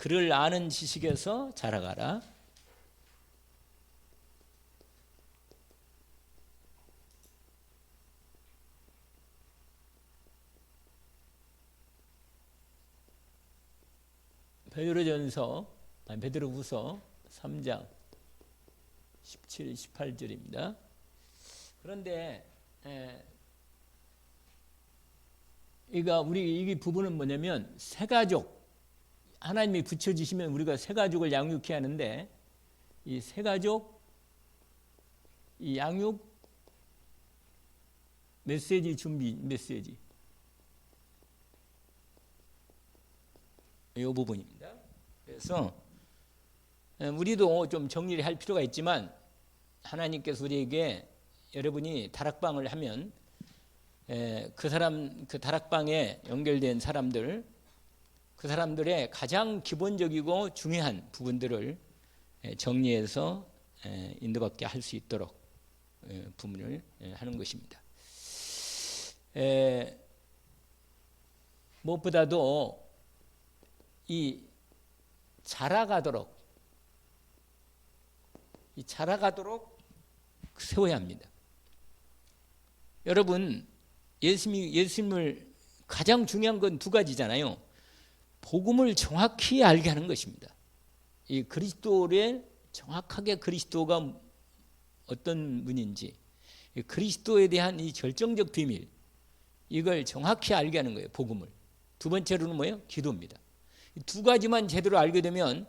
그를 아는 지식에서 자라가라. 베드로후서 3장 17, 18절입니다. 그런데 우리 이 부분은 뭐냐면 새가족, 하나님이 붙여주시면 우리가 새가족을 양육해야 하는데, 이 새가족, 이 양육 메시지 이 부분입니다. 그래서 우리도 좀 정리를 할 필요가 있지만, 하나님께서 우리에게 여러분이 다락방을 하면 그 다락방에 연결된 사람들, 그 사람들의 가장 기본적이고 중요한 부분들을 정리해서 인도받게 할 수 있도록 부분을 하는 것입니다. 무엇보다도 이 자라가도록 세워야 합니다. 여러분, 예수님을 가장 중요한 건 두 가지잖아요. 복음을 정확히 알게 하는 것입니다. 이 그리스도를 정확하게, 그리스도가 어떤 분인지, 그리스도에 대한 이 결정적 비밀, 이걸 정확히 알게 하는 거예요. 복음을. 두 번째로는 뭐예요? 기도입니다. 두 가지만 제대로 알게 되면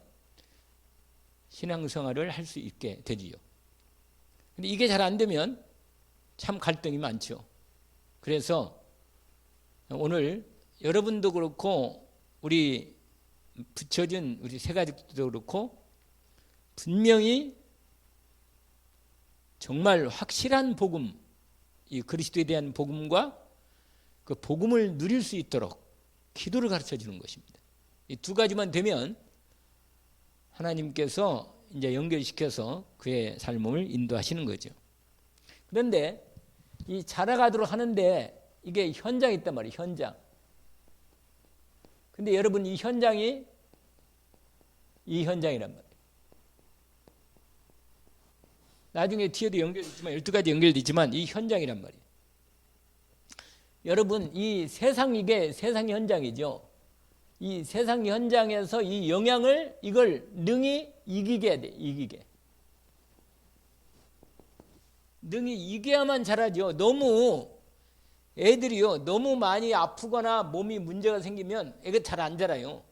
신앙생활을 할 수 있게 되지요. 근데 이게 잘 안 되면 참 갈등이 많죠. 그래서 오늘 여러분도 그렇고 우리 붙여진 우리 새가족도 그렇고 분명히 정말 확실한 복음, 이 그리스도에 대한 복음과 그 복음을 누릴 수 있도록 기도를 가르쳐 주는 것입니다. 이 두 가지만 되면 하나님께서 이제 연결시켜서 그의 삶을 인도하시는 거죠. 그런데 이 자라가도록 하는데 이게 현장이 있단 말이에요. 현장. 근데 여러분, 이 현장이 이 현장이란 말이에요. 나중에 뒤에도 연결되지만 12가지 연결되지만 이 현장이란 말이에요. 여러분, 이 이게 세상 현장이죠. 이 세상 현장에서 이 영향을 이걸 능히 이기게 해야 돼. 이기게. 능히 이겨야만 자라죠. 애들이요, 너무 많이 아프거나 몸이 문제가 생기면 애가 잘 안 자라요.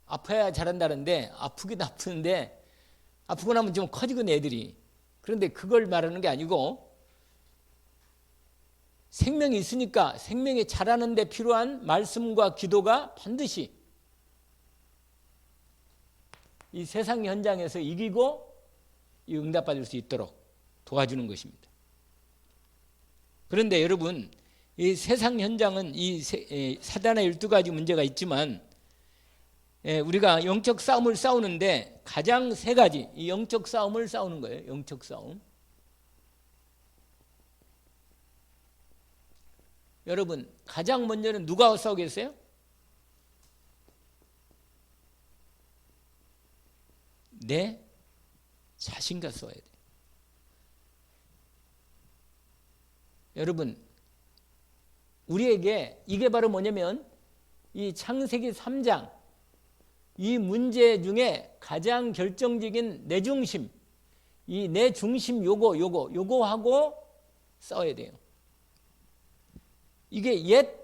아파야 자란다는데 아프긴 아프는데 아프고 나면 좀 커지거든, 애들이. 그런데 그걸 말하는 게 아니고, 생명이 있으니까 생명이 자라는 데 필요한 말씀과 기도가 반드시 이 세상 현장에서 이기고 이 응답받을 수 있도록 도와주는 것입니다. 그런데 여러분, 이 세상 현장은 이 사단의 12가지 문제가 있지만, 우리가 영적 싸움을 싸우는데 가장 3가지 이 영적 싸움을 싸우는 거예요. 영적 싸움. 여러분, 가장 먼저는 누가 싸우겠어요? 내 자신과 싸워야 돼. 여러분, 우리에게 이게 바로 뭐냐면 이 창세기 3장 이 문제 중에 가장 결정적인 내 중심, 이 내 중심 요거하고 싸워야 돼요. 이게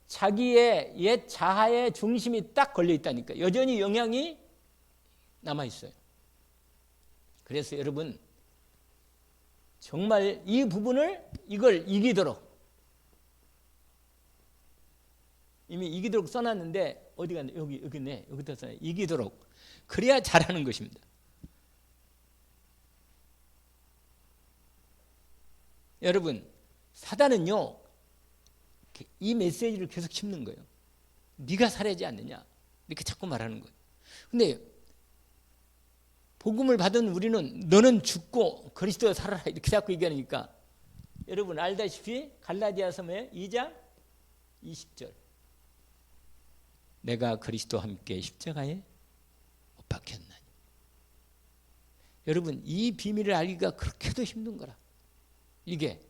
자기의 자아의 중심이 딱 걸려 있다니까. 여전히 영향이 남아 있어요. 그래서 여러분, 정말 이 부분을 이걸 이기도록, 이미 이기도록 써놨는데 어디 갔나? 여기 있네. 여기다 써요. 이기도록. 그래야 잘하는 것입니다. 여러분, 사단은요, 이 메시지를 계속 심는 거예요. 네가 살아야지 않느냐, 이렇게 자꾸 말하는 거예요. 근데 복음을 받은 우리는 너는 죽고 그리스도가 살아라 이렇게 자꾸 얘기하니까, 여러분 알다시피 갈라디아서 2장 20절 내가 그리스도와 함께 십자가에 못 박혔나니. 여러분, 이 비밀을 알기가 그렇게도 힘든 거라. 이게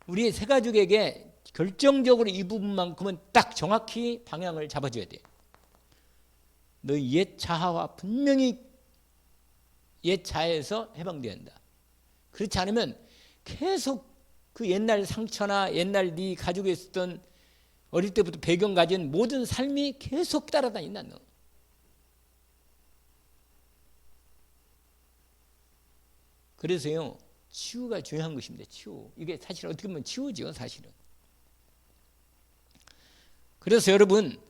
우리 새 가족에게 결정적으로 이 부분만큼은 딱 정확히 방향을 잡아줘야 돼. 너희 옛 자아와 분명히 옛 자아에서 해방돼야 한다. 그렇지 않으면 계속 그 옛날 상처나 옛날 네 가지고 있었던 어릴 때부터 배경 가진 모든 삶이 계속 따라다닌다. 너. 그래서요, 치유가 중요한 것입니다. 치유. 이게 사실 어떻게 보면 치유죠, 사실은. 그래서 여러분,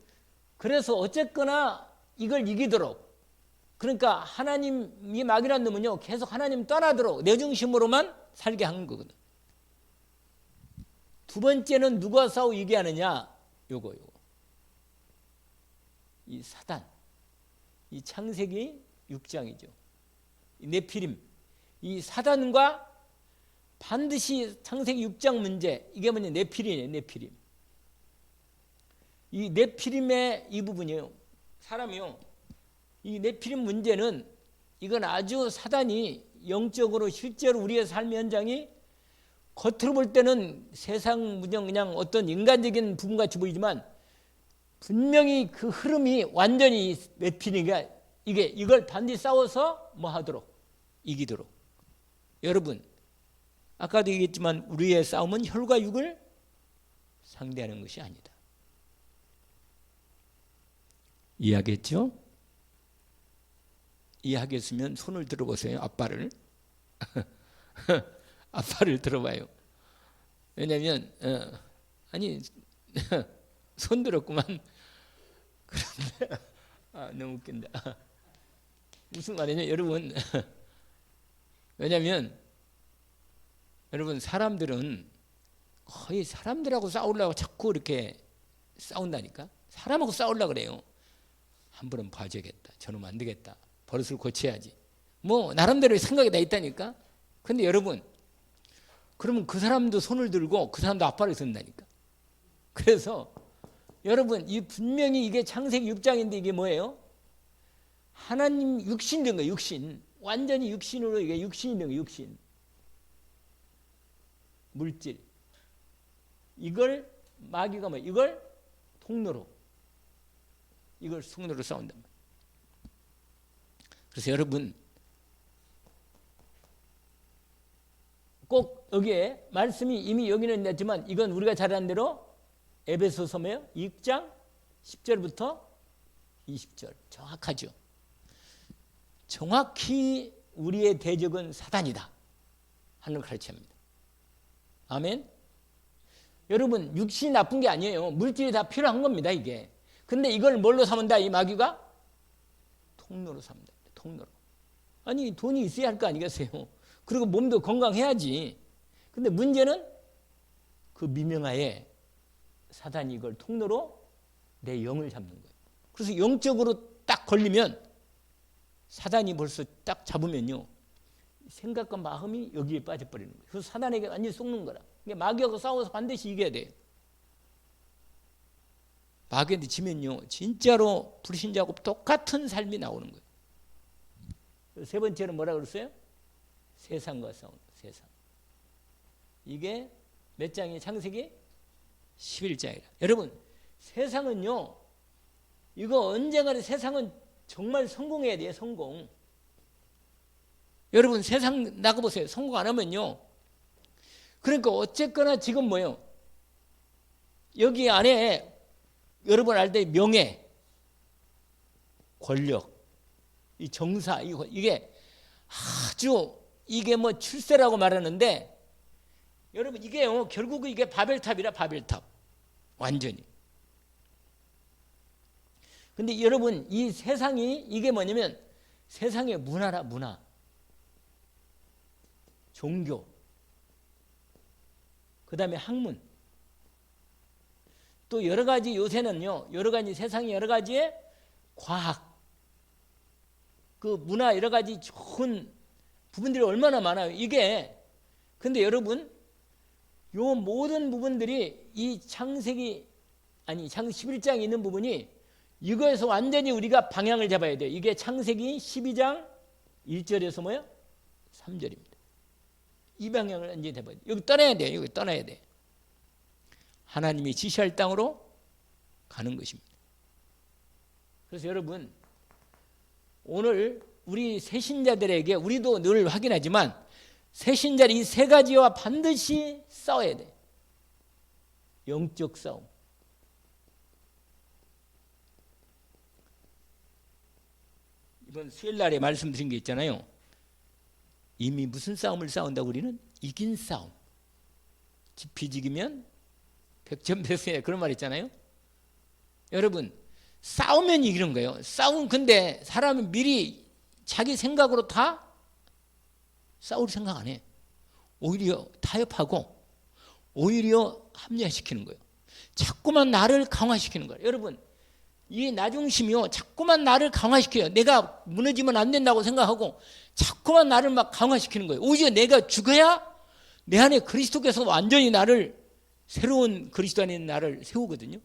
그래서 어쨌거나 이걸 이기도록, 그러니까 하나님이 막이란 놈은요 계속 하나님 떠나도록 내 중심으로만 살게 하는 거거든. 두 번째는 누가 싸워 이기게 하느냐? 요거 이 사단, 이 창세기 6장이죠. 이 네피림, 이 사단과 반드시 창세기 6장 문제, 이게 뭐냐? 네피림이에요. 네피림. 이 네피림의 이 부분이에요. 사람이요, 이 네피림 문제는 이건 아주 사단이 영적으로 실제로 우리의 삶의 현장이 겉으로 볼 때는 세상 무정 그냥 어떤 인간적인 부분같이 보이지만 분명히 그 흐름이 완전히 네피림이가 이걸 반드시 싸워서 뭐 하도록 이기도록. 여러분, 아까도 얘기했지만 우리의 싸움은 혈과 육을 상대하는 것이 아니다. 이해하겠죠? 이해하겠으면 손을 들어보세요. 아빠를. 아빠를 들어봐요. 왜냐하면 아니 손 들었구만. 그런데 너무 웃긴다. 무슨 말이냐 여러분. 왜냐하면 여러분, 사람들은 거의 사람들하고 싸우려고 자꾸 이렇게 싸운다니까. 사람하고 싸우려고 그래요. 한 번은 봐줘야겠다. 저놈 안 되겠다. 버릇을 고쳐야지. 뭐 나름대로 생각이 다 있다니까. 근데 여러분, 그러면 그 사람도 손을 들고 그 사람도 앞발을 쓴다니까. 그래서 여러분, 이 분명히 이게 창세기 6장인데 이게 뭐예요? 하나님 육신 된 거예요. 육신. 완전히 육신으로 이게 육신이 된 거예요. 육신. 물질. 이걸 마귀가 뭐 이걸 통로로, 이걸 통로로 싸운단 말이에요. 그래서 여러분, 꼭 여기에 말씀이 이미 여기는 냈지만 이건 우리가 잘 아는 대로 에베소서 2장 10절부터 20절 정확하죠. 정확히 우리의 대적은 사단이다 하는 가르침입니다. 아멘. 여러분, 육신이 나쁜 게 아니에요. 물질이 다 필요한 겁니다. 이게. 근데 이걸 뭘로 삼는다? 이 마귀가 통로로 삼는다. 통로로. 아니, 돈이 있어야 할 거 아니겠어요? 그리고 몸도 건강해야지. 근데 문제는 그 미명하에 사단이 이걸 통로로 내 영을 잡는 거예요. 그래서 영적으로 딱 걸리면 사단이 벌써 딱 잡으면요, 생각과 마음이 여기에 빠져버리는 거예요. 그래서 사단에게 완전히 속는 거라. 마귀하고 싸워서 반드시 이겨야 돼요. 마귀한테 지면요, 진짜로 불신자하고 똑같은 삶이 나오는 거예요. 세 번째는 뭐라 그랬어요? 세상과 싸우는 세상. 이게 몇 장이에요? 창세기 11장이라. 여러분, 세상은요, 이거 언젠가는 세상은 정말 성공해야 돼요. 성공. 여러분, 세상 나가보세요. 성공 안 하면요, 그러니까 어쨌거나 지금 뭐예요? 여기 안에 여러분 알 때 명예, 권력, 이 정사, 이게 아주 이게 뭐 출세라고 말하는데 여러분, 이게요, 결국 이게 바벨탑이라. 바벨탑. 완전히. 근데 여러분, 이 세상이 이게 뭐냐면 세상의 문화라. 문화, 종교, 그 다음에 학문, 또 여러 가지 요새는요, 여러 가지 세상의 여러 가지의 과학, 그 문화 여러 가지 좋은 부분들이 얼마나 많아요. 이게 근데 여러분, 요 모든 부분들이 이 창세기 11장에 있는 부분이 이거에서 완전히 우리가 방향을 잡아야 돼요. 이게 창세기 12장 1절에서 뭐예요? 3절입니다. 이 방향을 완전히 잡아야 돼요. 여기 떠나야 돼요. 여기 떠나야 돼. 하나님이 지시할 땅으로 가는 것입니다. 그래서 여러분, 오늘 우리 새신자들에게 우리도 늘 확인하지만 새신자 이 세 가지와 반드시 싸워야 돼. 영적 싸움. 이번 수요일 날에 말씀드린 게 있잖아요. 이미 무슨 싸움을 싸운다고 우리는? 이긴 싸움. 지피지기면 백전백승이다 그런 말 있잖아요. 여러분, 싸우면 이기는 거예요. 싸움. 근데 사람은 미리 자기 생각으로 다 싸울 생각 안 해. 오히려 타협하고 오히려 합리화시키는 거예요. 자꾸만 나를 강화시키는 거예요. 여러분, 이 나중심이요, 자꾸만 나를 강화시켜요. 내가 무너지면 안 된다고 생각하고 자꾸만 나를 막 강화시키는 거예요. 오히려 내가 죽어야 내 안에 그리스도께서 완전히 나를, 새로운 그리스도 안에 나를 세우거든요.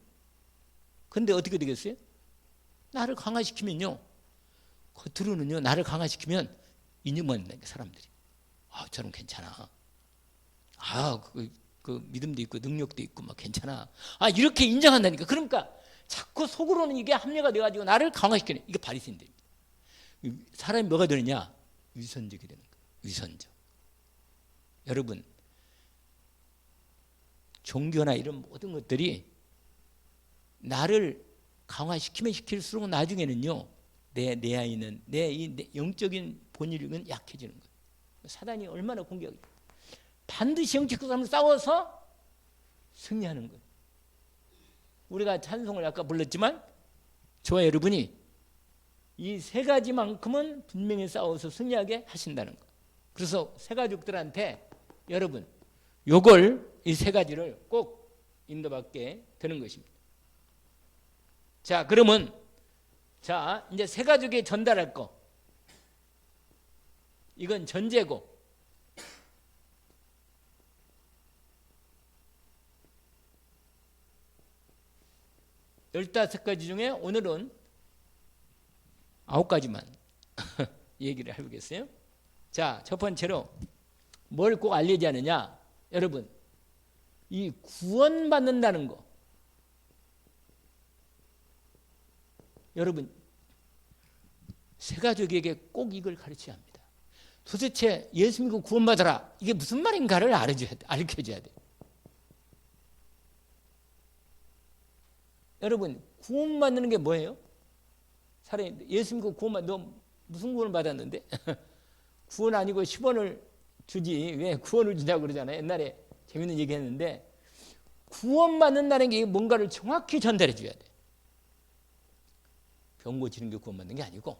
근데 어떻게 되겠어요? 나를 강화시키면요, 겉으로는요, 나를 강화시키면 인정만 된다니까, 사람들이. 아, 저는 괜찮아. 아, 그 믿음도 있고 능력도 있고 막 괜찮아. 아, 이렇게 인정한다니까. 그러니까 자꾸 속으로는 이게 합리가 돼가지고 나를 강화시키는, 이게 바리새인들입니다. 사람이 뭐가 되느냐? 위선적이 되는 거예요. 위선적. 여러분, 종교나 이런 모든 것들이 나를 강화시키면 시킬수록 나중에는요, 내 안에 있는 내 영적인 본질은 약해지는 거예요. 사단이 얼마나 공격이, 반드시 영적 싸움을 싸워서 승리하는 거예요. 우리가 찬송을 아까 불렀지만 저와 여러분이 이 세 가지만큼은 분명히 싸워서 승리하게 하신다는 거예요. 그래서 새 가족들한테 여러분, 이 세 가지를 꼭 인도받게 되는 것입니다. 자, 그러면 자, 이제 새 가족에 전달할 거, 이건 전제고, 15가지 중에 오늘은 9가지만 얘기를 해보겠어요. 자, 첫 번째로 뭘 꼭 알려야 하느냐? 여러분, 이 구원받는다는 거. 여러분, 새 가족에게 꼭 이걸 가르쳐야 합니다. 도대체 예수 믿고 구원받아라, 이게 무슨 말인가를 알려줘야 돼. 여러분, 구원받는 게 뭐예요? 사람이 예수 믿고 너 무슨 구원을 받았는데? 구원 아니고 10원을 주지 왜 구원을 주냐고 그러잖아요. 옛날에 재밌는 얘기 했는데, 구원받는다는 게 뭔가를 정확히 전달해 줘야 돼. 병 고치는 게 구원받는 게 아니고,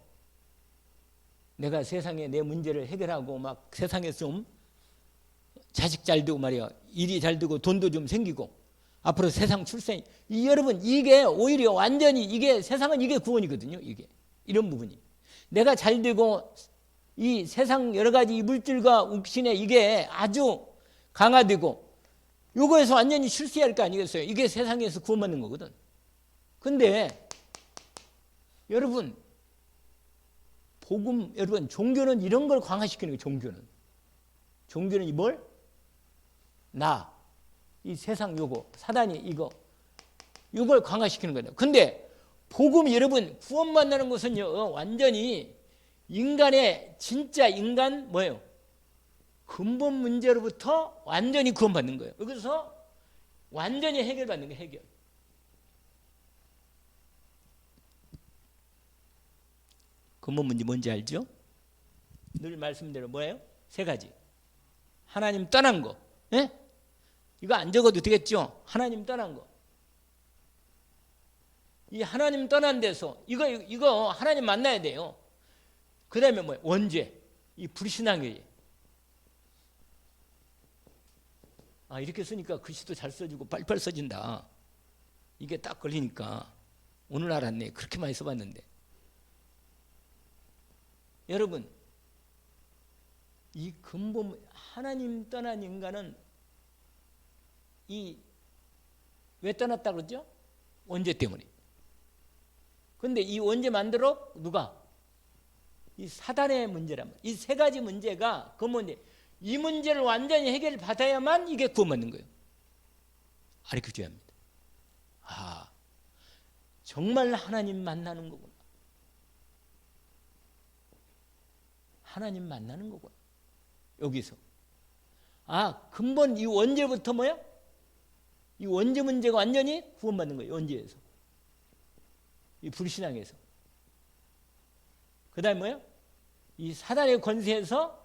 내가 세상에 내 문제를 해결하고 막 세상에 좀 자식 잘 되고 말이야, 일이 잘 되고 돈도 좀 생기고 앞으로 세상 출생, 여러분, 이게 오히려 완전히 이게 세상은 이게 구원이거든요. 이게 이런 부분이 내가 잘 되고 이 세상 여러 가지 물질과 욱신에 이게 아주 강화되고 요거에서 완전히 출세할 거 아니겠어요? 이게 세상에서 구원받는 거거든. 근데 여러분, 복음, 여러분, 종교는 이런 걸 강화시키는 거예요. 종교는 이 뭘? 이 세상 요거, 사단이 이걸 강화시키는 거예요. 근데 복음이, 여러분, 구원받는 것은요, 완전히 인간의 진짜 인간 뭐예요? 근본 문제로부터 완전히 구원받는 거예요. 여기서 완전히 해결받는 거예요. 해결. 근본 문제 뭔지 알죠? 늘 말씀대로 뭐예요? 세 가지. 하나님 떠난 거. 예? 이거 안 적어도 되겠죠? 하나님 떠난 거. 이 하나님 떠난 데서 이거 하나님 만나야 돼요. 그 다음에 뭐예요? 원죄. 이 불신앙이에요. 아, 이렇게 쓰니까 글씨도 잘 써지고 빨리빨리 써진다. 이게 딱 걸리니까 오늘 알았네. 그렇게 많이 써봤는데. 여러분, 이 근본, 하나님 떠난 인간은 왜 떠났다 그러죠? 원죄 때문에. 근데 이 언제 만들어? 누가? 이 사단의 문제란 말이에요. 이 세 가지 문제가 그 문제. 이 문제를 완전히 해결받아야만 이게 구원받는 거예요. 가르쳐줘야 합니다. 아, 정말 하나님 만나는 거구나. 하나님 만나는 거구나. 여기서. 아, 근본 이 원죄부터 뭐야? 이 원죄 문제가 완전히 구원받는 거예요. 원죄에서. 이 불신앙에서. 그 다음에 뭐야? 이 사단의 권세에서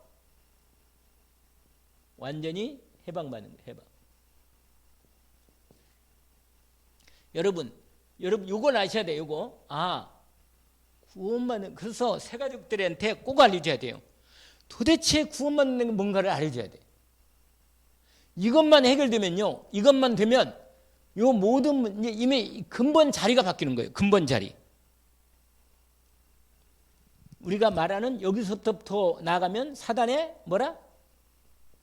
완전히 해방받는 거예요. 해방. 여러분 요걸 아셔야 돼요. 요거. 아, 구원받는, 그래서 새 가족들한테 꼭 알려줘야 돼요. 도대체 구원받는 게 뭔가를 알려줘야 돼. 이것만 해결되면요, 이것만 되면 요 모든 이미 근본 자리가 바뀌는 거예요. 근본 자리. 우리가 말하는 여기서부터 나가면 사단의 뭐라?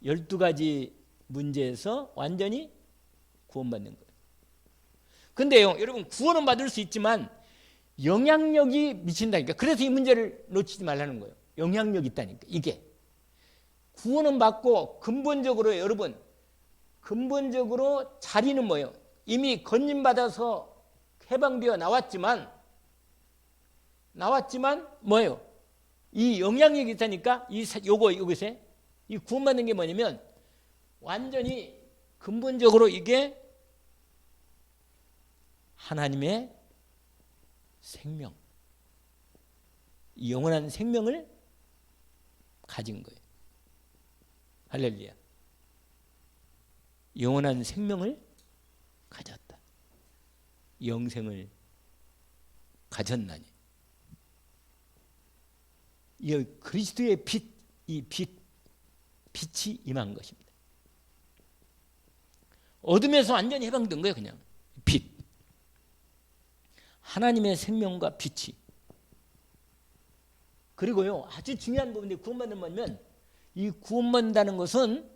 12가지 문제에서 완전히 구원받는 거예요. 근데요, 여러분, 구원은 받을 수 있지만 영향력이 미친다니까. 그래서 이 문제를 놓치지 말라는 거예요. 영향력이 있다니까. 이게 구원은 받고 근본적으로, 여러분, 근본적으로 자리는 뭐예요? 이미 건진받아서 해방되어 나왔지만 뭐예요? 이 영향력이 있다니까. 요것에 이 구원받는 게 뭐냐면 완전히 근본적으로 이게 하나님의 생명, 영원한 생명을 가진 거예요. 할렐루야. 영원한 생명을 가졌다. 영생을 가졌나니. 이 그리스도의 빛, 빛이 임한 것입니다. 어둠에서 완전히 해방된 거예요. 그냥 빛. 하나님의 생명과 빛이. 그리고요, 아주 중요한 부분이 구원받는 거면, 이 구원받는다는 것은,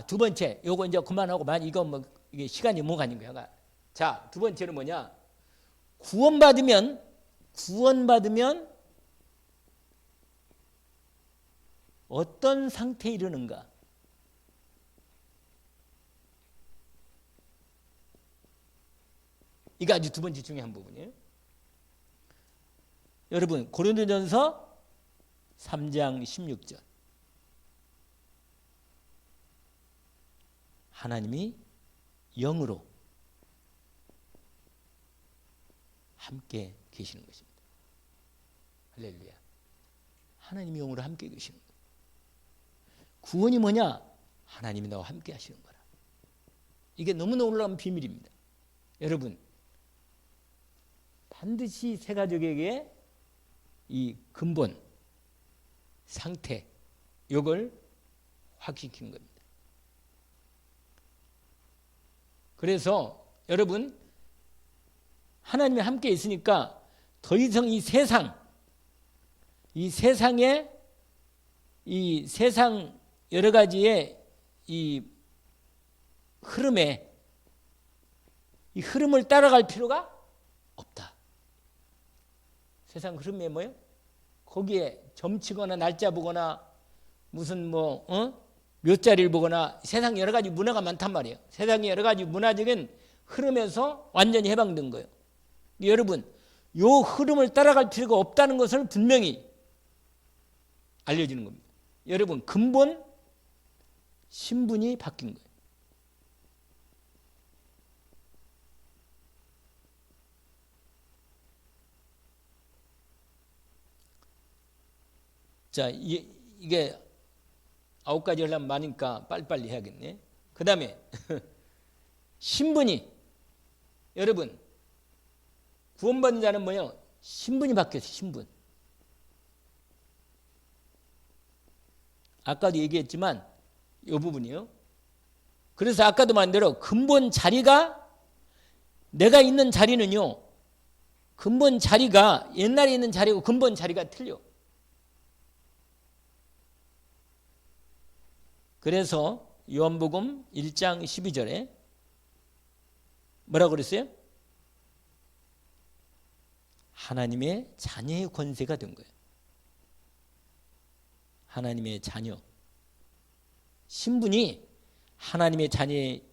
두 번째, 요거 이제 그만하고, 이거 뭐 이게 시간이 뭐가 아닌 거야. 자, 두 번째는 뭐냐? 구원받으면 어떤 상태에 이르는가? 이게 아주 두 번째 중요한 부분이에요. 여러분, 고린도전서 3장 16절. 하나님이 영으로 함께 계시는 것입니다. 할렐루야. 하나님이 영으로 함께 계시는 거예요. 구원이 뭐냐? 하나님이 나와 함께 하시는 거라. 이게 너무나 놀라운 비밀입니다. 여러분, 반드시 새 가족에게 이 근본 상태, 이걸 확신시키는 겁니다. 그래서 여러분, 하나님이 함께 있으니까 더 이상 이 세상에 이 세상 여러 가지의 이 흐름에, 이 흐름을 따라갈 필요가 없다. 세상 흐름에 뭐요? 거기에 점치거나 날짜 보거나 무슨 몇 자리를 보거나, 세상 여러 가지 문화가 많단 말이에요. 세상의 여러 가지 문화적인 흐름에서 완전히 해방된 거예요. 여러분, 요 흐름을 따라갈 필요가 없다는 것을 분명히 알려주는 겁니다. 여러분, 근본 신분이 바뀐 거예요. 자, 이게 9가지 하려면 많으니까 빨리빨리 해야겠네. 그 다음에 신분이, 여러분, 구원받는 자는 뭐예요? 신분이 바뀌었어요. 신분. 아까도 얘기했지만 이 부분이요. 그래서 아까도 말한 대로 근본 자리가, 내가 있는 자리는요, 근본 자리가 옛날에 있는 자리고 근본 자리가 틀려. 그래서 요한복음 1장 12절에 뭐라고 그랬어요? 하나님의 자녀의 권세가 된 거예요. 하나님의 자녀. 신분이 하나님의 자녀의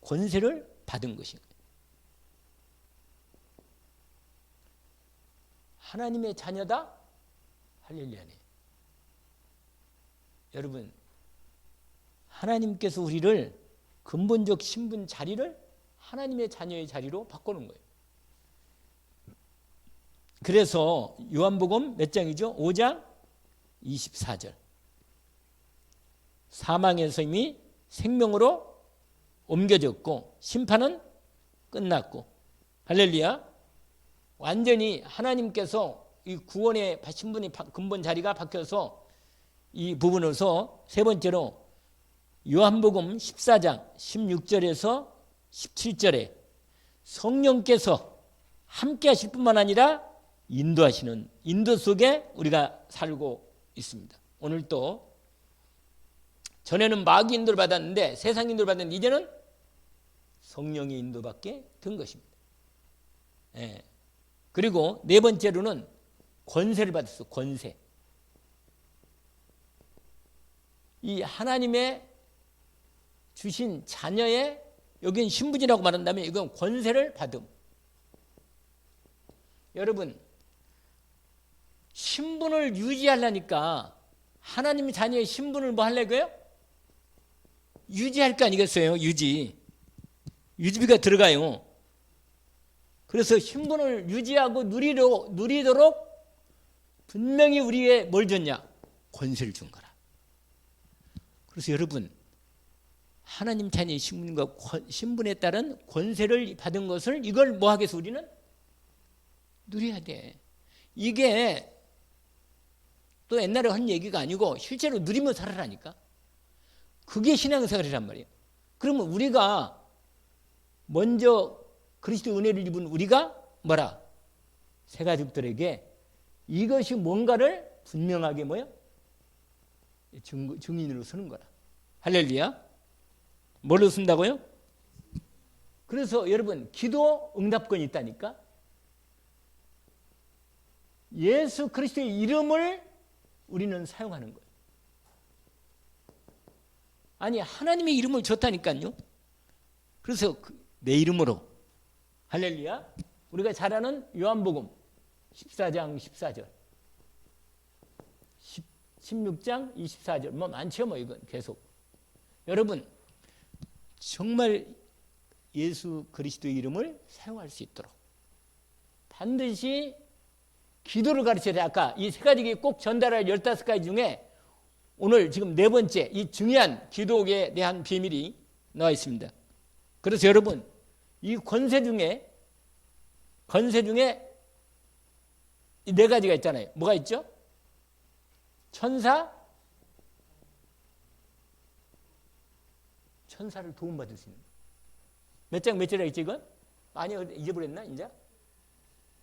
권세를 받은 것인 거예요. 하나님의 자녀다? 할렐루야네. 여러분, 하나님께서 우리를 근본적 신분 자리를 하나님의 자녀의 자리로 바꾸는 거예요. 그래서 요한복음 몇 장이죠? 5장 24절. 사망에서 이미 생명으로 옮겨졌고 심판은 끝났고, 할렐루야. 완전히 하나님께서 이 구원의 신분이 근본 자리가 바뀌어서 이 부분에서 세 번째로 요한복음 14장 16절에서 17절에 성령께서 함께 하실 뿐만 아니라 인도하시는 인도 속에 우리가 살고 있습니다. 오늘 또 전에는 마귀 인도를 받았는데, 세상 인도를 받았는데 이제는 성령의 인도받게 된 것입니다. 예. 그리고 네 번째로는 권세를 받았어. 권세. 이 하나님의 주신 자녀의, 여기는 신분이라고 말한다면 이건 권세를 받음. 여러분, 신분을 유지하려니까 하나님 자녀의 신분을 뭐 하려고요? 유지할 거 아니겠어요? 유지비가 들어가요. 그래서 신분을 유지하고 누리도록 분명히 우리에게 뭘 줬냐? 권세를 준 거라. 그래서 여러분, 하나님 자녀의 신분과 신분에 따른 권세를 받은 것을 이걸 뭐 하겠어? 우리는 누려야 돼. 이게 또 옛날에 한 얘기가 아니고 실제로 누리며 살아라니까. 그게 신앙생활이란 말이에요. 그러면 우리가 먼저 그리스도 은혜를 입은 우리가 뭐라? 새 가족들에게 이것이 뭔가를 분명하게 뭐요? 증인으로 서는 거라. 할렐루야. 뭘로 쓴다고요? 그래서 여러분, 기도 응답권이 있다니까. 예수 그리스도의 이름을 우리는 사용하는 거예요. 아니, 하나님의 이름을 줬다니까요. 그래서 내 이름으로, 할렐루야. 우리가 잘 아는 요한복음 14장 14절, 16장 24절, 뭐 많죠, 뭐 이건 계속. 여러분, 정말 예수 그리스도의 이름을 사용할 수 있도록 반드시 기도를 가르쳐야 돼. 아까 이 세 가지 꼭 전달할 15가지 중에 오늘 지금 네 번째 이 중요한 기도에 대한 비밀이 나와 있습니다. 그래서 여러분, 이 권세 중에 이 네 가지가 있잖아요. 뭐가 있죠? 천사를 도움받을 수 있는. 몇 장 몇 절에 있지 이건? 많이 잊어버렸나 이제?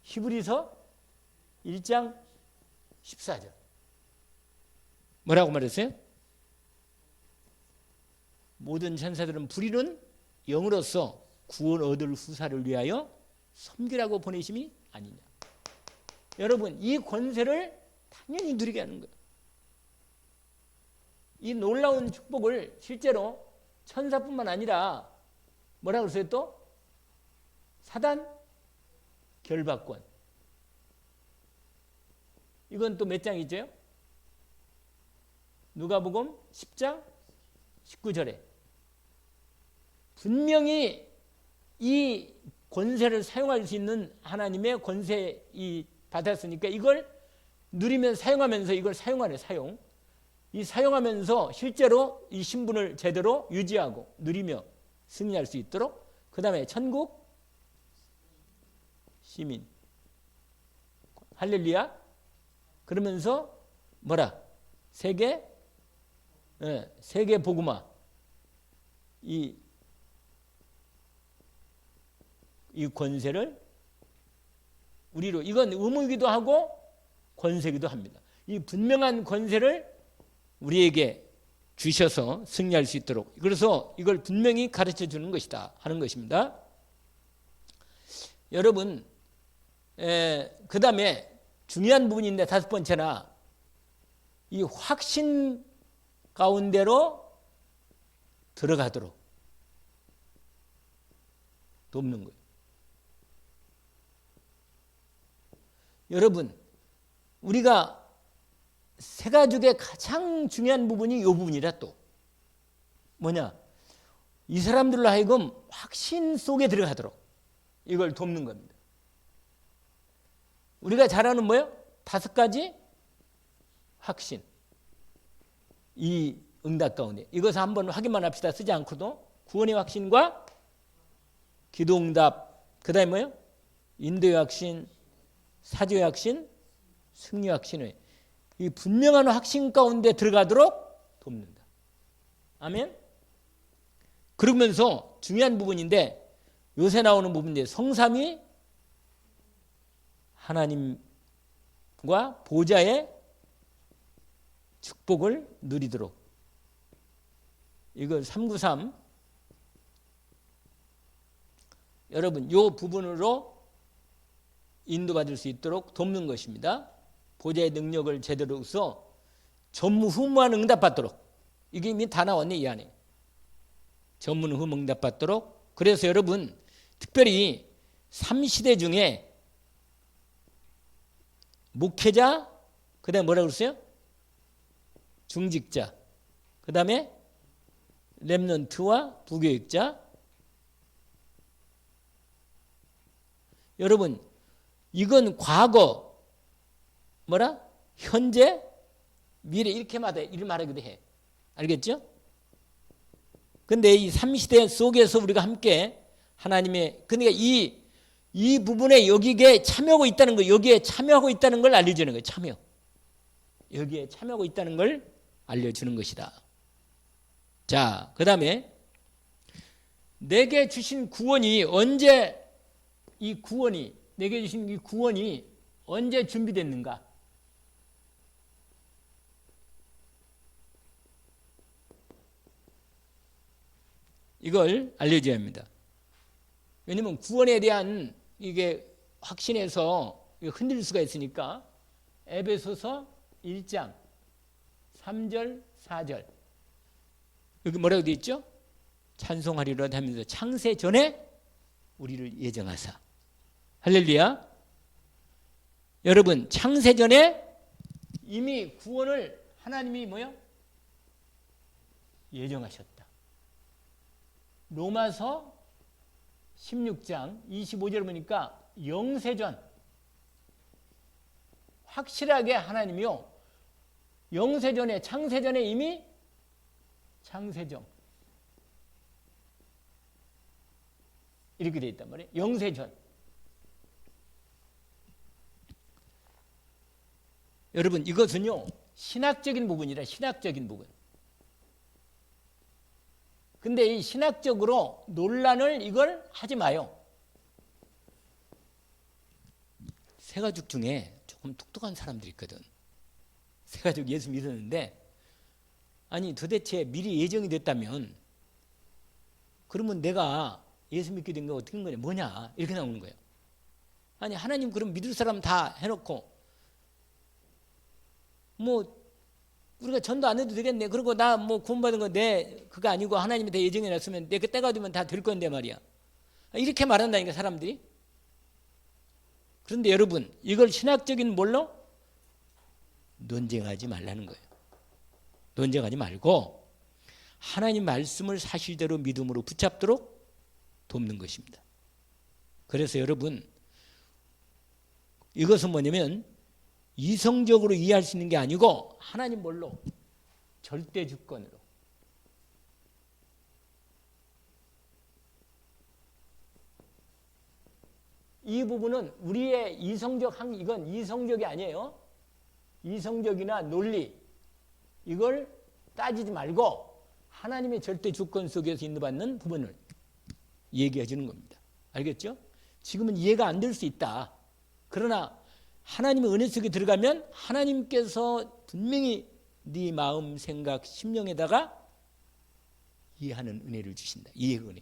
히브리서 1장 14절. 뭐라고 말했어요? 모든 천사들은 불이룬 영으로서 구원 얻을 후사를 위하여 섬기라고 보내심이 아니냐. 여러분, 이 권세를 당연히 누리게 하는 거예요. 이 놀라운 축복을 실제로 천사뿐만 아니라 뭐라고 그랬어요 또? 사단 결박권. 이건 또 몇 장이죠? 누가복음 10장 19절에 분명히 이 권세를 사용할 수 있는 하나님의 권세 받았으니까 이걸 누리면 사용하면서 이걸 사용하래. 이 사용하면서 실제로 이 신분을 제대로 유지하고 누리며 승리할 수 있도록, 그 다음에 천국 시민, 할렐루야. 그러면서 뭐라? 세계 복음화. 이 권세를 우리로, 이건 의무이기도 하고 권세이기도 합니다. 이 분명한 권세를 우리에게 주셔서 승리할 수 있도록, 그래서 이걸 분명히 가르쳐 주는 것이다 하는 것입니다. 여러분, 그 다음에 중요한 부분인데 다섯 번째나 이 확신 가운데로 들어가도록 돕는 거예요. 여러분, 우리가 새가족의 가장 중요한 부분이 이 부분이라 또 뭐냐? 이 사람들로 하여금 확신 속에 들어가도록 이걸 돕는 겁니다. 우리가 잘 아는 뭐예요? 다섯 가지 확신. 이 응답 가운데. 이것을 한번 확인만 합시다. 쓰지 않고도. 구원의 확신과 기도 응답. 그 다음에 뭐예요? 인도의 확신, 사조의 확신, 승리의 확신을 이 분명한 확신 가운데 들어가도록 돕는다. 아멘? 그러면서 중요한 부분인데 요새 나오는 부분인데 성삼위 하나님과 보좌의 축복을 누리도록 이걸 393 여러분 이 부분으로 인도받을 수 있도록 돕는 것입니다. 보좌의 능력을 제대로 써 전무후무한 응답받도록 이게 이미 다 나왔네 이 안에. 전무후무 응답받도록. 그래서 여러분 특별히 3시대 중에 목회자 그 다음에 뭐라고 그랬어요? 중직자 그 다음에 렘넌트와 부교육자. 여러분 이건 과거 뭐라? 현재 미래 이렇게마다 이를 말하기도 해. 알겠죠? 근데 이 3시대 속에서 우리가 함께 하나님의 그러니까 이 부분에 여기에 참여하고 있다는 거 여기에 참여하고 있다는 걸 알려주는 거예요. 참여. 여기에 참여하고 있다는 걸 알려주는 것이다. 자, 그 다음에 내게 주신 구원이 언제 이 구원이 내게 주신 이 구원이 언제 준비됐는가? 이걸 알려줘야 합니다. 왜냐하면 구원에 대한 이게 확신해서 흔들릴 수가 있으니까 에베소서 1장 3절 4절 여기 뭐라고 되어 있죠? 찬송하리라 하면서 창세 전에 우리를 예정하사. 할렐루야. 여러분 창세 전에 이미 구원을 하나님이 뭐요? 예정하셨다. 로마서 16장 25절 보니까 영세전 확실하게 하나님이요 영세전에 창세전에 이미 창세정 이렇게 되어 있단 말이에요. 영세전. 여러분 이것은요 신학적인 부분이라 신학적인 부분. 근데 이 신학적으로 논란을 이걸 하지 마요. 새가족 중에 조금 똑똑한 사람들이 있거든. 새가족 예수 믿었는데 아니 도대체 미리 예정이 됐다면 그러면 내가 예수 믿게 된 거 어떻게 된 거냐 뭐냐 이렇게 나오는 거예요. 아니 하나님 그럼 믿을 사람 다 해놓고 뭐 우리가 전도 안 해도 되겠네. 그리고 나 뭐 구원받은 거 내 그거 아니고 하나님이 다 예정해 놨으면 내 그 때가 되면 다 될 건데 말이야. 이렇게 말한다니까 사람들이. 그런데 여러분 이걸 신학적인 뭘로? 논쟁하지 말라는 거예요. 논쟁하지 말고 하나님 말씀을 사실대로 믿음으로 붙잡도록 돕는 것입니다. 그래서 여러분 이것은 뭐냐면 이성적으로 이해할 수 있는 게 아니고 하나님 뭘로? 절대 주권으로. 이 부분은 우리의 이성적 이건 이성적이 아니에요. 이성적이나 논리 이걸 따지지 말고 하나님의 절대 주권 속에서 인도받는 부분을 얘기해 주는 겁니다. 알겠죠? 지금은 이해가 안 될 수 있다. 그러나 하나님의 은혜 속에 들어가면 하나님께서 분명히 네 마음, 생각, 심령에다가 이해하는 은혜를 주신다. 이해의 은혜.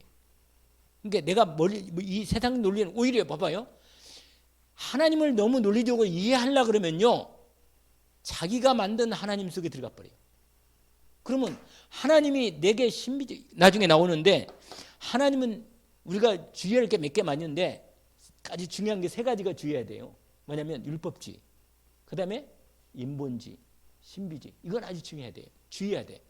그러니까 내가 이 세상 논리는 오히려 봐봐요. 하나님을 너무 논리적으로 이해하려고 그러면요, 자기가 만든 하나님 속에 들어가 버려요. 그러면 하나님이 내게 나중에 나오는데, 하나님은 우리가 주의할 게 몇 개 많은데 아주 중요한 게 세 가지가 주의해야 돼요. 뭐냐면 율법주의, 그 다음에 인본주의, 신비주의. 이건 아주 중요해야 돼요. 주의해야 돼.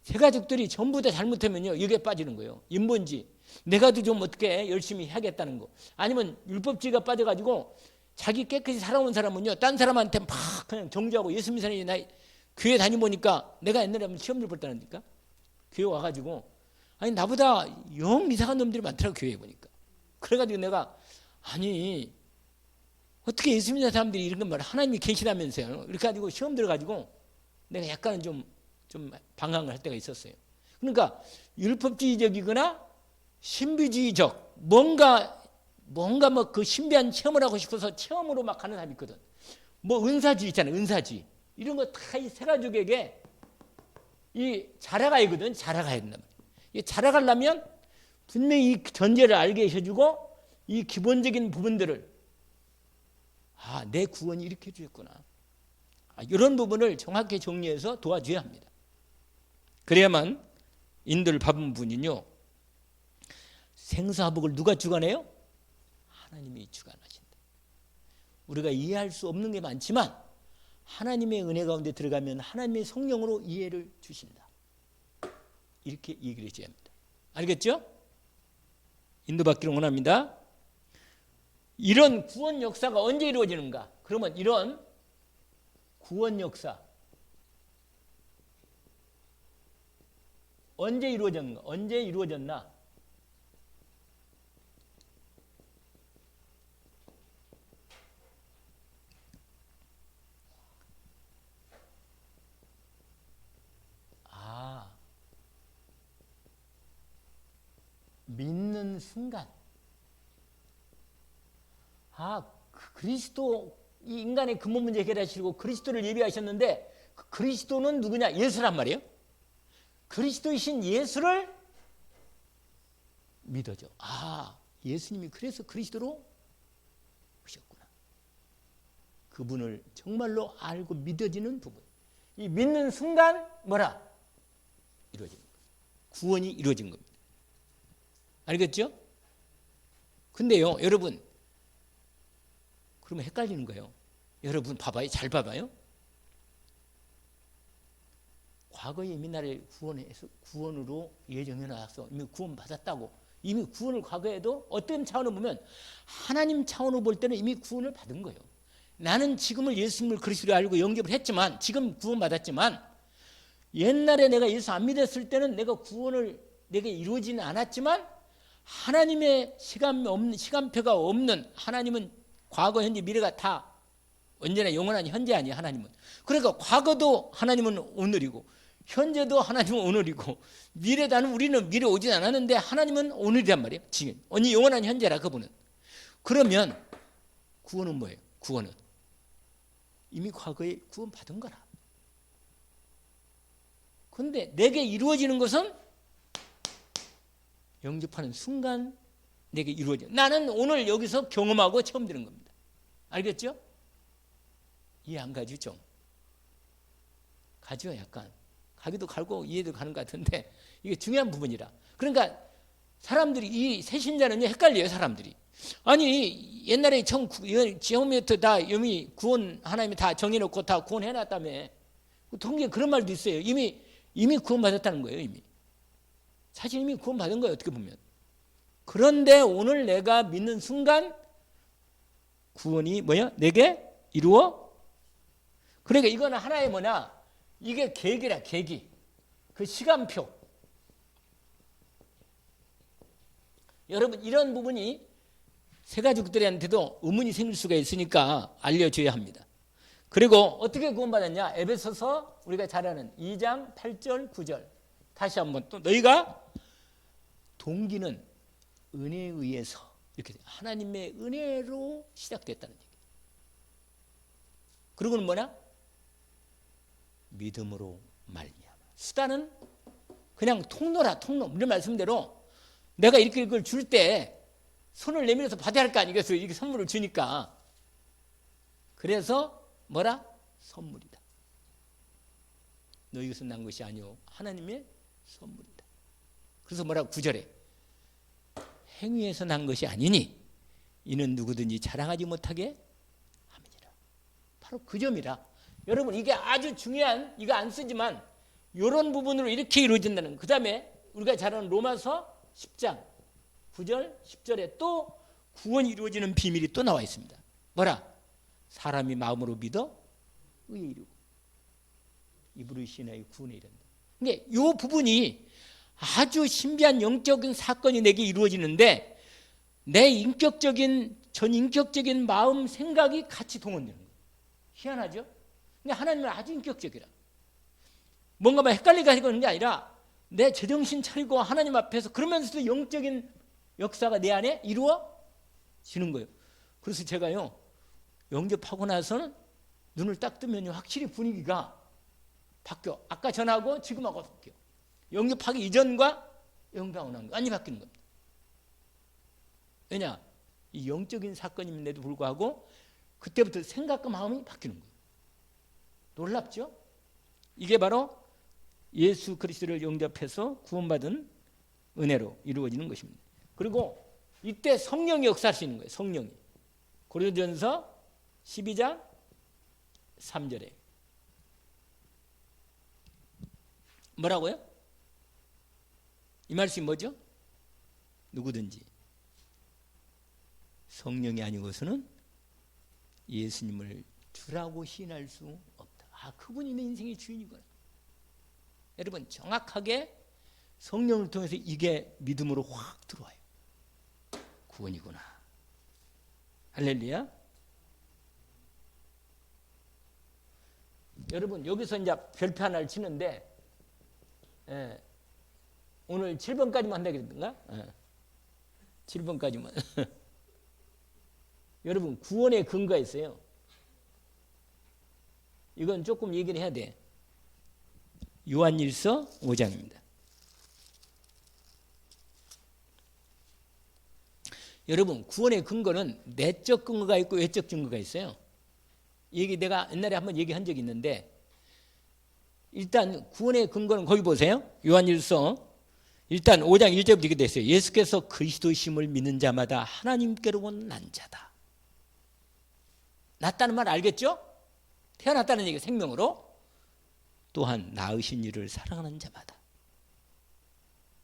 세 가족들이 전부 다 잘못하면요, 여기에 빠지는 거예요. 인본주의, 내가 좀 어떻게 열심히 해야겠다는 거. 아니면 율법주의가 빠져가지고 자기 깨끗이 살아온 사람은요, 딴 사람한테 막 그냥 정죄하고, 예수 믿는 사람이 나 교회 다녀보니까, 내가 옛날에 한번 시험을 볼다니까, 교회 와가지고, 아니 나보다 영 이상한 놈들이 많더라고, 교회에 보니까. 그래가지고 내가, 아니 어떻게 예수 믿는 사람들이 이런 말, 하나님이 계시다면서요. 이렇게 가지고 시험 들어가지고 내가 약간은 좀 방황을 할 때가 있었어요. 그러니까 율법주의적이거나 신비주의적, 뭔가 뭐 그 신비한 체험을 하고 싶어서 체험으로 막 하는 사람이 있거든. 뭐 은사주의 있잖아요, 은사주의. 이런 거 다 이 세 가족에게 이 자라가야거든. 자라가야 된단 말이에요. 이 자라가려면 분명히 이 전제를 알게 해주고, 이 기본적인 부분들을, 내 구원이 이렇게 주셨구나, 이런 부분을 정확히 정리해서 도와줘야 합니다. 그래야만 인도를 밟은 분은요, 생사복을 누가 주관해요? 하나님이 주관하신다. 우리가 이해할 수 없는 게 많지만 하나님의 은혜 가운데 들어가면 하나님의 성령으로 이해를 주신다. 이렇게 얘기를 해줘야 합니다. 알겠죠? 인도받기를 원합니다. 이런 구원 역사가 언제 이루어지는가? 그러면 이런 구원 역사 언제 이루어졌는가? 언제 이루어졌나? 믿는 순간. 그리스도, 이 인간의 근본 문제 해결하시고 그리스도를 예비하셨는데, 그 그리스도는 누구냐? 예수란 말이에요. 그리스도이신 예수를 믿어줘. 예수님이 그래서 그리스도로 오셨구나. 그분을 정말로 알고 믿어지는 부분. 이 믿는 순간 뭐라? 이루어지는 거예요. 구원이 이루어진 겁니다. 알겠죠? 근데요, 여러분, 그러면 헷갈리는 거예요. 여러분 봐봐요. 잘 봐봐요. 과거에 이미 나를 구원으로 예정해 놨어. 이미 구원 받았다고. 이미 구원을 과거에도 어떤 차원으로 보면, 하나님 차원으로 볼 때는 이미 구원을 받은 거예요. 나는 지금을 예수님을 그리스도로 알고 영접을 했지만, 지금 구원 받았지만, 옛날에 내가 예수 안 믿었을 때는 내가 구원을 내게 이루어지는 않았지만, 하나님의 시간표가 없는, 하나님은 과거, 현재, 미래가 다 언제나 영원한 현재 아니에요, 하나님은. 그러니까 과거도 하나님은 오늘이고, 현재도 하나님은 오늘이고, 미래다는 우리는 미래 오진 않았는데 하나님은 오늘이란 말이에요. 지금 언니 영원한 현재라, 그분은. 그러면 구원은 뭐예요? 구원은 이미 과거에 구원 받은 거라. 그런데 내게 이루어지는 것은 영접하는 순간 내게 이루어져. 나는 오늘 여기서 경험하고 처음 들은 겁니다. 알겠죠? 이해 안 가죠? 좀 가죠. 약간 가기도 가고 이해도 가는 것 같은데, 이게 중요한 부분이라. 그러니까 사람들이, 이 새신자는요 헷갈려요. 사람들이. 아니 옛날에 처음부터 다 이미 구원 하나님이 다 정해놓고 다 구원해놨다며. 통계에 그런 말도 있어요. 이미 구원 받았다는 거예요. 이미 사실 이미 구원 받은 거예요, 어떻게 보면. 그런데 오늘 내가 믿는 순간 구원이 뭐야? 내게 이루어. 그러니까 이거는 하나의 뭐냐? 이게 계기라, 계기. 그 시간표. 여러분, 이런 부분이 세 가족들한테도 의문이 생길 수가 있으니까 알려줘야 합니다. 그리고 어떻게 구원받았냐? 에베소서 우리가 잘 아는 2장 8절 9절. 다시 한번 또, 너희가 동기는 은혜에 의해서, 이렇게 하나님의 은혜로 시작됐다는 얘기. 그리고는 뭐냐? 믿음으로 말미암아. 수단은 그냥 통로라, 통로. 우리 말씀대로 내가 이렇게 이걸 줄 때 손을 내밀어서 받아야 할 거 아니겠어요? 이렇게 선물을 주니까. 그래서 뭐라? 선물이다. 너 이것은 난 것이 아니오. 하나님의 선물이다. 그래서 뭐라고 9절에 행위에서 난 것이 아니니 이는 누구든지 자랑하지 못하게 함이니라. 바로 그 점이라. 여러분 이게 아주 중요한, 이거 안 쓰지만 이런 부분으로 이렇게 이루어진다는. 그 다음에 우리가 잘 아는 로마서 10장 9절 10절에 또 구원이 이루어지는 비밀이 또 나와 있습니다. 뭐라? 사람이 마음으로 믿어 의에 이르고 입으로 신하여 구원에 이른다. 근데 이 부분이 아주 신비한 영적인 사건이 내게 이루어지는데 내 인격적인 전인격적인 마음 생각이 같이 동원되는 거예요. 희한하죠? 근데 하나님은 아주 인격적이라. 뭔가 막 헷갈리게 하는 게 아니라 내 제정신 차리고 하나님 앞에서 그러면서도 영적인 역사가 내 안에 이루어지는 거예요. 그래서 제가요 영접하고 나서는 눈을 딱 뜨면 확실히 분위기가 바뀌어. 아까 전하고 지금하고 바뀌어. 영접하기 이전과 영접하고 난 거 완전히 바뀌는 겁니다. 왜냐? 이 영적인 사건임에도 불구하고 그때부터 생각과 마음이 바뀌는 거예요. 놀랍죠? 이게 바로 예수 그리스도를 영접해서 구원받은 은혜로 이루어지는 것입니다. 그리고 이때 성령이 역사하시는 거예요. 성령이. 고린도전서 12장 3절에 뭐라고요? 이 말씀이 뭐죠? 누구든지 성령이 아니고서는 예수님을 주라고 시인할 수 없다. 아, 그분이 내 인생의 주인이구나. 여러분 정확하게 성령을 통해서 이게 믿음으로 확 들어와요. 구원이구나. 할렐루야. 여러분 여기서 이제 별표 하나를 치는데 오늘 7번까지만 한다 그랬던가? 7번까지만. 여러분 구원의 근거가 있어요. 이건 조금 얘기를 해야 돼. 요한일서 5장입니다. 여러분 구원의 근거는 내적 근거가 있고 외적 증거가 있어요. 얘기 내가 옛날에 한번 얘기한 적이 있는데 일단 구원의 근거는 거기 보세요. 요한일서 일단 5장 1절부터 이렇게 됐어요. 예수께서 그리스도심을 믿는 자마다 하나님께로 난 자다. 낫다는 말 알겠죠? 태어났다는 얘기 생명으로. 또한 낳으신 이를 사랑하는 자마다.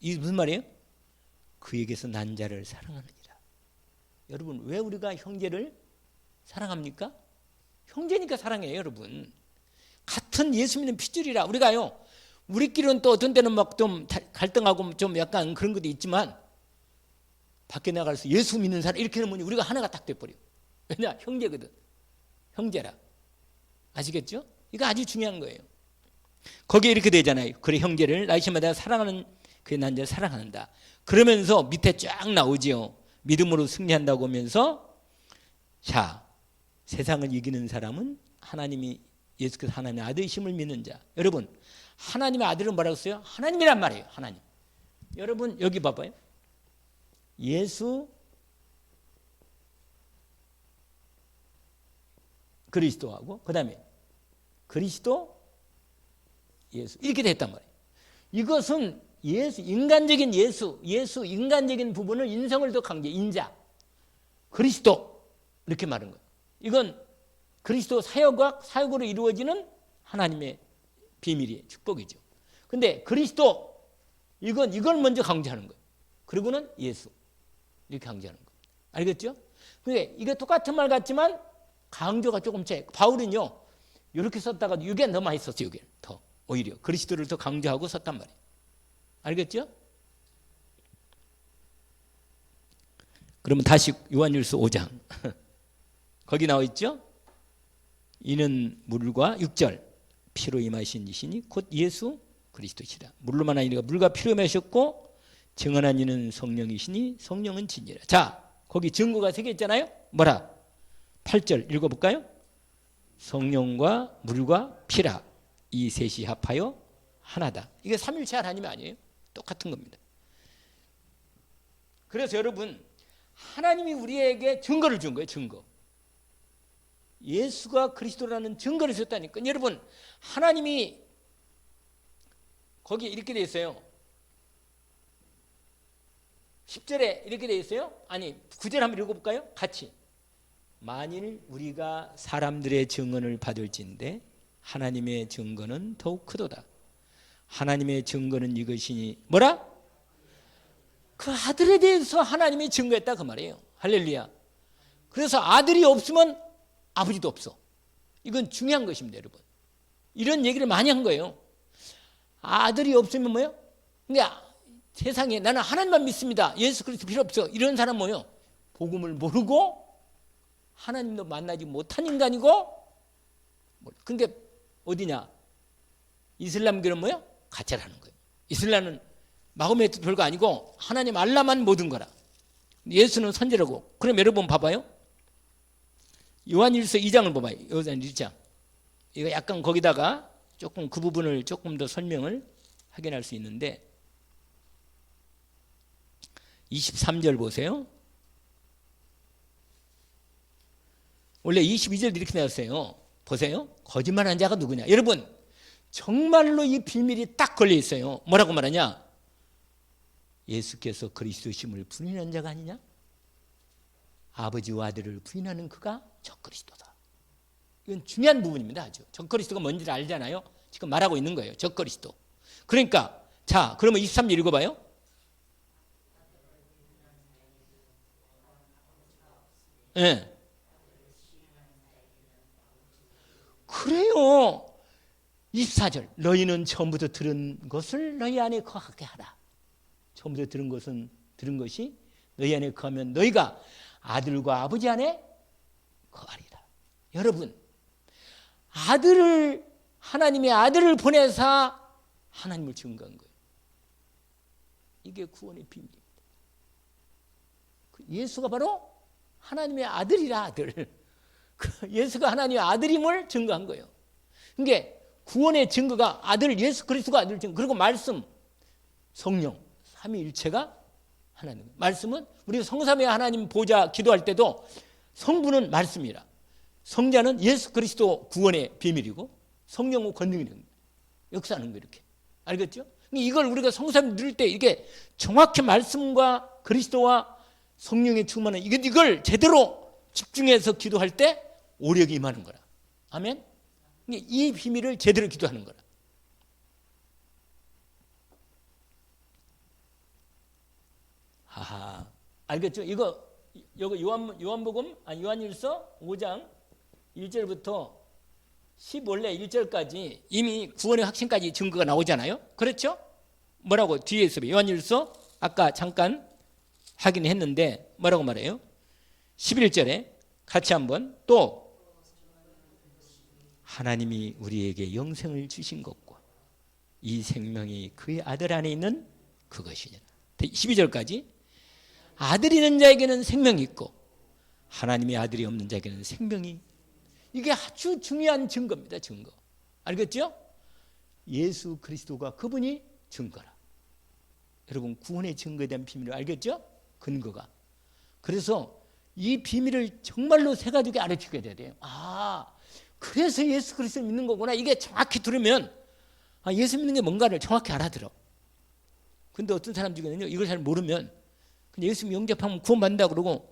이게 무슨 말이에요? 그에게서 난 자를 사랑하느니라. 여러분 왜 우리가 형제를 사랑합니까? 형제니까 사랑해요. 여러분 같은 예수 믿는 핏줄이라. 우리가요 우리끼리는 또 어떤 때는 막 좀 갈등하고 좀 약간 그런 것도 있지만 밖에 나가서 예수 믿는 사람 이렇게 하면 우리가 하나가 딱 돼버려. 왜냐? 형제거든. 형제라. 아시겠죠? 이거 아주 중요한 거예요. 거기에 이렇게 되잖아요. 그래 형제를 나이시마다 사랑하는 그의 난 자를 사랑한다. 그러면서 밑에 쫙 나오지요. 믿음으로 승리한다고 하면서 자 세상을 이기는 사람은 하나님이 예수께서 하나님의 아들이심을 믿는 자. 여러분 하나님의 아들은 뭐라고 써요? 하나님이란 말이에요. 하나님. 여러분 여기 봐봐요. 예수 그리스도하고 그 다음에 그리스도 예수 이렇게 됐단 말이에요. 이것은 예수 인간적인 예수 인간적인 부분을 인성을 더 강조 인자 그리스도 이렇게 말하는 거예요. 이건 그리스도 사역으로 이루어지는 하나님의 비밀이에요. 축복이죠. 근데 그리스도 이걸 먼저 강조하는 거예요. 그리고는 예수 이렇게 강조하는 거예요. 알겠죠? 근데 이게 똑같은 말 같지만 강조가 조금 차이. 바울은요 이렇게 썼다가 이게 더 많이 썼어요. 이게 더 오히려 그리스도를 더 강조하고 썼단 말이에요. 알겠죠? 그러면 다시 요한일서 5장 거기 나와 있죠? 이는 물과 6절 피로 임하신 이시니 곧 예수 그리스도시라. 물로만 아니라 물과 피로 임하셨고 증언한 이는 성령이시니 성령은 진리라. 자 거기 증거가 3개 있잖아요. 뭐라? 8절 읽어볼까요? 성령과 물과 피라 이 셋이 합하여 하나다. 이게 삼일체 하나님이 아니에요. 똑같은 겁니다. 그래서 여러분, 하나님이 우리에게 증거를 준 거예요. 증거. 예수가 그리스도라는 증거를 줬다니까. 여러분, 하나님이 거기 이렇게 되어 있어요. 10절에 이렇게 되어 있어요. 아니, 9절 한번 읽어볼까요? 같이. 만일 우리가 사람들의 증언을 받을진대 하나님의 증거는 더욱 크도다. 하나님의 증거는 이것이니 뭐라? 그 아들에 대해서 하나님이 증거했다 그 말이에요. 할렐루야. 그래서 아들이 없으면 아버지도 없어. 이건 중요한 것입니다, 여러분. 이런 얘기를 많이 한 거예요. 아들이 없으면 뭐예요? 그러니까 세상에 나는 하나님만 믿습니다. 예수 그리스도 필요 없어. 이런 사람 뭐예요? 복음을 모르고 하나님도 만나지 못한 인간이고. 그러니까 어디냐? 이슬람교는 뭐예요? 가짜라는 거예요. 이슬람은 마음의 뜻 별거 아니고 하나님 알라만 모든 거라. 예수는 선지라고. 그럼 여러분 봐봐요. 요한일서 2장을 봐봐요. 요한 1장. 이거 약간 거기다가 조금 그 부분을 조금 더 설명을 확인할 수 있는데 23절 보세요. 원래 22절 이렇게 나왔어요. 보세요. 거짓말하는 자가 누구냐. 여러분, 정말로 이 비밀이 딱 걸려 있어요. 뭐라고 말하냐? 예수께서 그리스도심을 부인한 자가 아니냐? 아버지와 아들을 부인하는 그가 적그리스도다. 이건 중요한 부분입니다. 아주. 적그리스도가 뭔지를 알잖아요. 지금 말하고 있는 거예요. 적그리스도. 그러니까 자, 그러면 23절 읽어봐요. 예. 그래요. 24절. 너희는 처음부터 들은 것을 너희 안에 거하게 하라. 처음부터 들은 것이 너희 안에 거하면 너희가 아들과 아버지 안에 거하리라. 여러분, 하나님의 아들을 보내사 하나님을 증거한 거예요. 이게 구원의 비밀입니다. 예수가 바로 하나님의 아들이라. 아들. 예수가 하나님의 아들임을 증거한 거예요. 그러니까 구원의 증거가 아들, 예수 그리스도가 아들 증거. 그리고 말씀, 성령, 삼위일체가 하나님. 말씀은 우리 성삼위 하나님 보좌 기도할 때도 성부는 말씀이라. 성자는 예수 그리스도 구원의 비밀이고 성령은 권능이 됩니다. 역사하는 거 이렇게. 알겠죠? 이걸 우리가 성삼위 누릴 때 이게 정확히 말씀과 그리스도와 성령의 충만은 이걸 제대로 집중해서 기도할 때 오력이 임하는 거라. 아멘? 이 비밀을 제대로 기도하는 거라. 하하, 알겠죠? 이거 요한복음, 요한일서 5장 1절부터 원래 1절까지 이미 구원의 확신까지 증거가 나오잖아요. 그렇죠? 뭐라고 뒤에 있어요? 요한일서 아까 잠깐 확인했는데 뭐라고 말해요? 11절에 같이 한번 또 하나님이 우리에게 영생을 주신 것과 이 생명이 그의 아들 안에 있는 그것이니라. 12절까지 아들이 있는 자에게는 생명이 있고 하나님의 아들이 없는 자에게는 생명이. 이게 아주 중요한 증거입니다. 증거. 알겠죠? 예수 그리스도가 그분이 증거라. 여러분, 구원의 증거에 대한 비밀을 알겠죠? 근거가. 그래서 이 비밀을 정말로 새 가족이 알아주게 돼야 돼요. 그래서 예수 그리스도를 믿는 거구나. 이게 정확히 들으면 예수 믿는 게 뭔가를 정확히 알아들어. 근데 어떤 사람 중에는요, 이걸 잘 모르면 그냥 예수 영접하면 구원받는다 그러고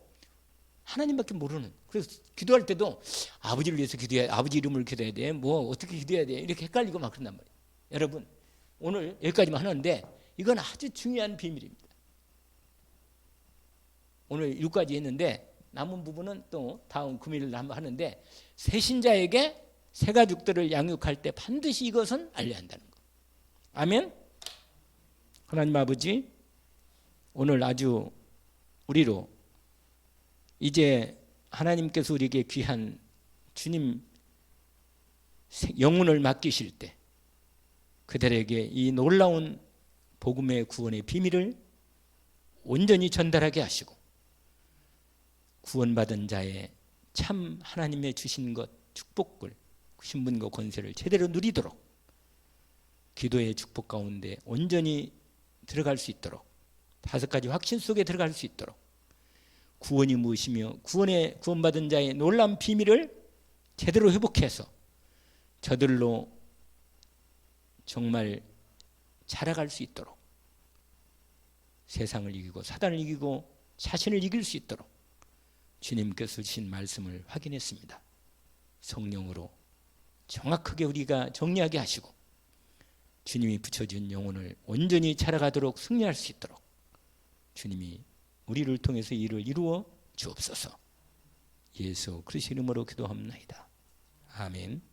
하나님밖에 모르는. 그래서 기도할 때도 아버지를 위해서 기도해야, 아버지 이름을 기도해야 돼. 뭐 어떻게 기도해야 돼. 이렇게 헷갈리고 막 그런단 말이에요. 여러분, 오늘 여기까지만 하는데 이건 아주 중요한 비밀입니다. 오늘 6까지 했는데 남은 부분은 또 다음 금요일 한번 하는데, 새신자에게 새가족들을 양육할 때 반드시 이것은 알려야 한다는 거. 아멘. 하나님 아버지, 오늘 아주 우리로 이제 하나님께서 우리에게 귀한 주님 영혼을 맡기실 때 그들에게 이 놀라운 복음의 구원의 비밀을 온전히 전달하게 하시고 구원받은 자의 참 하나님의 주신 것, 축복을, 신분과 권세를 제대로 누리도록 기도의 축복 가운데 온전히 들어갈 수 있도록 5가지 확신 속에 들어갈 수 있도록 구원이 무엇이며 구원받은 자의 놀라운 비밀을 제대로 회복해서 저들로 정말 자라갈 수 있도록 세상을 이기고 사단을 이기고 자신을 이길 수 있도록 주님께서 주신 말씀을 확인했습니다. 성령으로 정확하게 우리가 정리하게 하시고 주님이 붙여준 영혼을 온전히 자라가도록 승리할 수 있도록 주님이 우리를 통해서 일을 이루어 주옵소서. 예수 그리스도 이름으로 기도합니다. 아멘.